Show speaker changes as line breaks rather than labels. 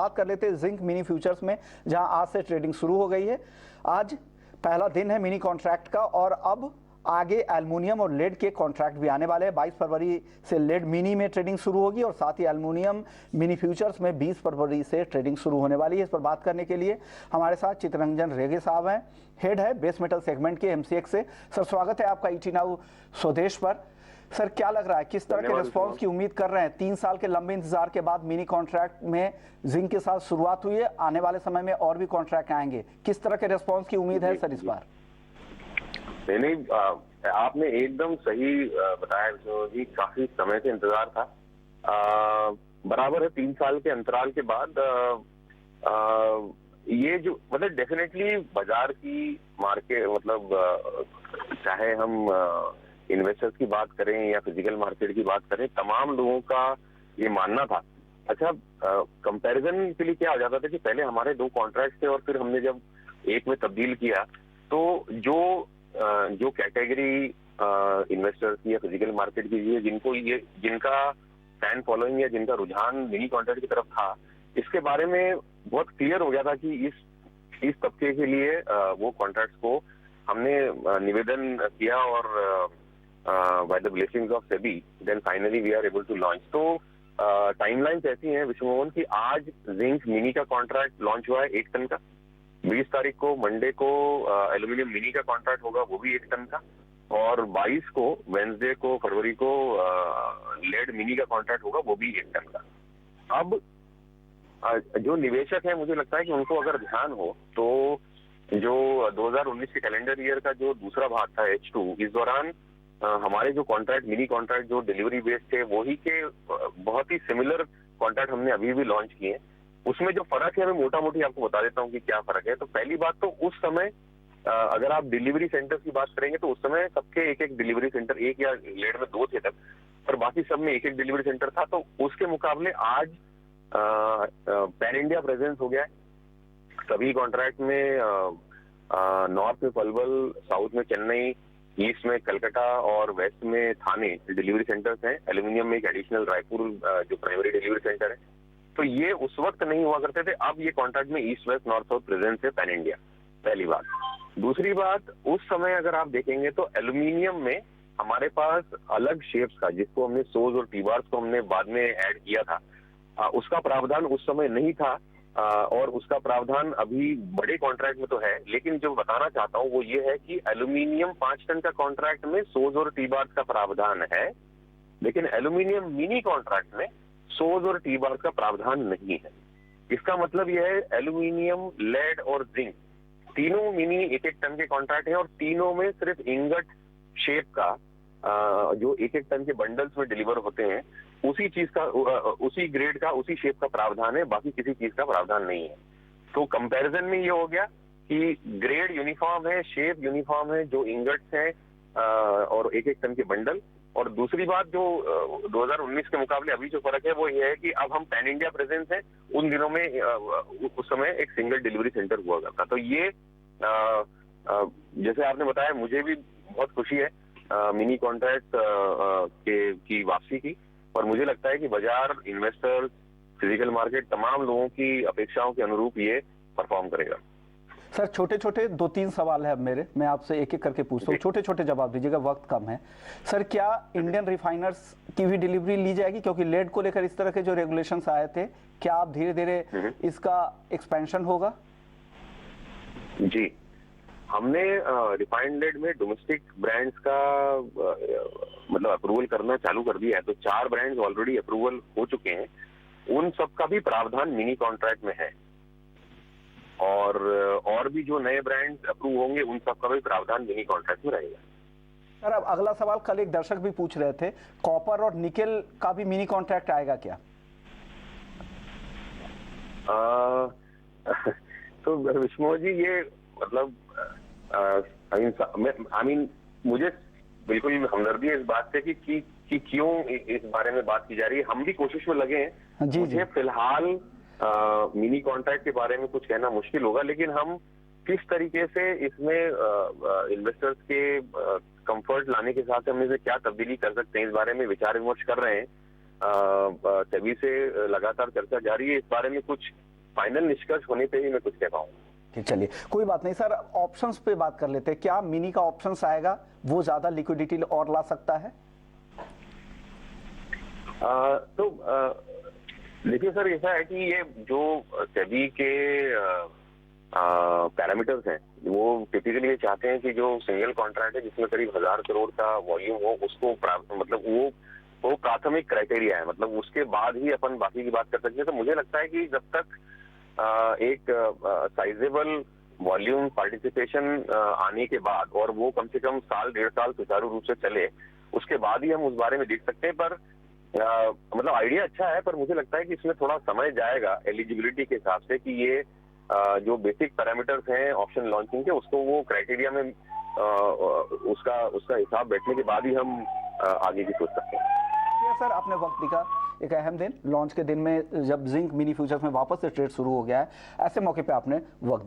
बात कर लेते हैं जिंक मिनी फ्यूचर्स में, जहां आज से ट्रेडिंग शुरू हो गई है। आज पहला दिन है मिनी कॉन्ट्रैक्ट का और अब आगे एल्युमिनियम और लेड के कॉन्ट्रैक्ट भी आने वाले हैं। 22 फरवरी से लेड मिनी में ट्रेडिंग शुरू होगी और साथ ही एल्युमिनियम मिनी फ्यूचर्स में 20 फरवरी से ट्रेडिंग शुरू होने वाली है। इस पर बात करने के लिए हमारे साथ चित्ररंजन रेगे साहब हैं, हेड है बेस मेटल सेगमेंट के एमसीएक्स से। सर, स्वागत है आपका ईटी नाउ स्वदेश पर। सर, क्या लग रहा है, किस तरह के रिस्पांस की उम्मीद कर रहे हैं? 3 साल के लंबे इंतजार के बाद मिनी कॉन्ट्रैक्ट में जिंक के साथ शुरुआत हुई है, आने वाले समय में और भी कॉन्ट्रैक्ट आएंगे। किस तरह के रिस्पांस की उम्मीद है सर इस बार?
नहीं, आपने एकदम सही बताया जी। काफी समय से इंतजार था। बराबर है, 3 साल के अंतराल के बाद ये जो मतलब डेफिनेटली बाजार की मार्केट मतलब चाहे हम इन्वेस्टर्स की बात करें या फिजिकल मार्केट की बात करें, तमाम लोगों का ये मानना था। अच्छा, कंपैरिजन के लिए क्या हो जाता था कि पहले हमारे 2 कॉन्ट्रैक्ट थे और फिर हमने जब एक में तब्दील किया तो जो कैटेगरी इन्वेस्टर्स की या फिजिकल मार्केट की जिनका फैन फॉलोइंग या जिनका रुझान मिनी कॉन्ट्रैक्ट की तरफ था, इसके बारे में बहुत क्लियर हो गया था कि इस तबके के लिए वो कॉन्ट्रैक्ट्स को हमने निवेदन किया और by the blessings of SEBI then finally we are able to launch. तो टाइमलाइंस ऐसी हैं विश्वमोहन की आज जिंक मिनी का कॉन्ट्रैक्ट लॉन्च हुआ है 1 टन का। 20 तारीख को मंडे को एल्यूमिनियम मिनी का कॉन्ट्रैक्ट होगा, वो भी 1 टन का। और 22 को वेंसडे को फरवरी को लेड मिनी का कॉन्ट्रैक्ट होगा, वो भी 1 टन का। अब जो निवेशक है, मुझे लगता है कि उनको अगर ध्यान हो तो जो 2019 के कैलेंडर ईयर का जो दूसरा भाग था H2, इस दौरान हमारे जो कॉन्ट्रैक्ट मिनी कॉन्ट्रैक्ट जो डिलीवरी बेस्ड थे वही के बहुत ही सिमिलर कॉन्ट्रैक्ट हमने अभी भी लॉन्च किए हैं। उसमें जो फर्क है मैं मोटा मोटी आपको बता देता हूँ कि क्या फर्क है। तो पहली बात तो उस समय अगर आप डिलीवरी सेंटर्स की बात करेंगे तो उस समय सबके एक डिलीवरी सेंटर, एक या लेड में 2 थे तक, पर बाकी सब में एक डिलीवरी सेंटर था। तो उसके मुकाबले आज पैन इंडिया प्रेजेंस हो गया है। सभी कॉन्ट्रैक्ट में नॉर्थ में पलवल, साउथ में चेन्नई, ईस्ट में कलकत्ता और वेस्ट में थाने डिलीवरी सेंटर्स हैं। एल्यूमिनियम में एक एडिशनल रायपुर जो प्राइमरी डिलीवरी सेंटर है। तो ये उस वक्त नहीं हुआ करते थे, अब ये कॉन्ट्रैक्ट में east west north south presence है पैन इंडिया, पहली बात। दूसरी बात, उस समय अगर आप देखेंगे तो एल्यूमिनियम में हमारे पास अलग शेप्स का, जिसको हमने सोज और टी बार्स को हमने बाद में ऐड किया था, उसका प्रावधान उस समय नहीं था और उसका प्रावधान अभी बड़े कॉन्ट्रैक्ट में तो है। लेकिन जो बताना चाहता हूं वो ये है कि एल्यूमिनियम 5 टन का कॉन्ट्रैक्ट में सोज और टी बार्स का प्रावधान है, लेकिन एल्यूमिनियम मिनी कॉन्ट्रैक्ट में सोज और टी बार्स का प्रावधान नहीं है। इसका मतलब यह है एल्यूमिनियम, लेड और जिंक तीनों मिनी 1-1 टन के कॉन्ट्रैक्ट हैं और तीनों में सिर्फ इंगट शेप का जो 1-1 टन के बंडल्स में डिलीवर होते हैं उसी चीज का, उसी ग्रेड का, उसी शेप का प्रावधान है, बाकी किसी चीज का प्रावधान नहीं है। तो कंपैरिजन में ये हो गया कि ग्रेड यूनिफॉर्म है, शेप यूनिफॉर्म है, जो इंगट्स हैं और 1-1 टन के बंडल। और दूसरी बात, जो 2019 के मुकाबले अभी जो फर्क है वो ये है कि अब हम पैन इंडिया प्रेजेंस है। उन दिनों में उस समय एक सिंगल डिलीवरी सेंटर हुआ करता। तो ये जैसे आपने बताया, मुझे भी बहुत खुशी है मिनी कॉन्ट्रैक्ट की वापसी की, और मुझे लगता है कि बाजार, इन्वेस्टर्स, फिजिकल मार्केट, तमाम लोगों की अपेक्षाओं के अनुरूप ये परफॉर्म करेगा।
सर, छोटे छोटे 2-3 सवाल है अब मेरे, मैं आपसे एक एक करके पूछता हूँ, छोटे छोटे जवाब दीजिएगा, वक्त कम है। सर, क्या इंडियन रिफाइनर्स की भी डिलीवरी ली जाएगी? क्योंकि लेड को लेकर इस तरह के जो रेगुलेशंस आए थे, क्या आप धीरे धीरे इसका एक्सपेंशन होगा?
जी, हमने रिफाइंड लेड में डोमेस्टिक ब्रांड्स का मतलब अप्रूवल करना चालू कर दिया है। तो 4 ब्रांड्स ऑलरेडी अप्रूवल हो चुके हैं, उन सब का भी प्रावधान मिनी कॉन्ट्रैक्ट में है। और भी जो नए ब्रांड्स अप्रूव होंगे उन सब का भी प्रावधान मिनी कॉन्ट्रैक्ट में रहेगा।
सर, अब अगला सवाल, कल एक दर्शक भी पूछ रहे थे, कॉपर और निकेल का भी मिनी कॉन्ट्रैक्ट आएगा क्या?
तो विष्णु जी, ये मतलब आई मीन मुझे बिल्कुल हमदर्दी है इस बात से कि क्यों इस बारे में बात की जा रही है। हम भी कोशिश में लगे हैं। मुझे फिलहाल मिनी कॉन्ट्रैक्ट के बारे में कुछ कहना मुश्किल होगा, लेकिन हम किस तरीके से इसमें इन्वेस्टर्स के कंफर्ट लाने के साथ हम इसमें क्या तब्दीली कर सकते हैं, इस बारे में विचार विमर्श कर रहे हैं। सेबी से लगातार चर्चा जारी है। इस बारे में कुछ फाइनल निष्कर्ष होने पे ही मैं कुछ कह पाऊंगा।
ठीक, चलिए कोई बात नहीं सर, ऑप्शंस पे बात कर लेते हैं। क्या मिनी का ऑप्शंस आएगा वो ज्यादा लिक्विडिटी और ला सकता है?
देखिए सर, ऐसा है कि ये जो सेबी के पैरामीटर्स हैं, वो टिपिकली ये चाहते हैं कि जो सिंगल कॉन्ट्रैक्ट है जिसमें करीब 1000 करोड़ का वॉल्यूम हो, उसको मतलब वो प्राथमिक क्राइटेरिया है, मतलब उसके बाद ही अपन बाकी की बात कर सकते हैं। तो मुझे लगता है कि जब तक एक साइजेबल वॉल्यूम पार्टिसिपेशन आने के बाद, और वो कम से कम साल 1.5 साल सुचारू रूप से चले, उसके बाद ही हम उस बारे में देख सकते हैं। पर मतलब आइडिया अच्छा है, पर मुझे लगता है कि इसमें थोड़ा समय जाएगा एलिजिबिलिटी के हिसाब से, कि ये जो बेसिक पैरामीटर्स हैं ऑप्शन लॉन्चिंग के, उसको वो क्राइटेरिया में उसका हिसाब बैठने के बाद ही हम आगे की सोच सकते हैं।
सर आपने वक्त दिखा, एक अहम दिन लॉन्च के दिन में जब जिंक मिनी फ्यूचर्स में वापस से ट्रेड शुरू हो गया है, ऐसे मौके पे आपने वक्त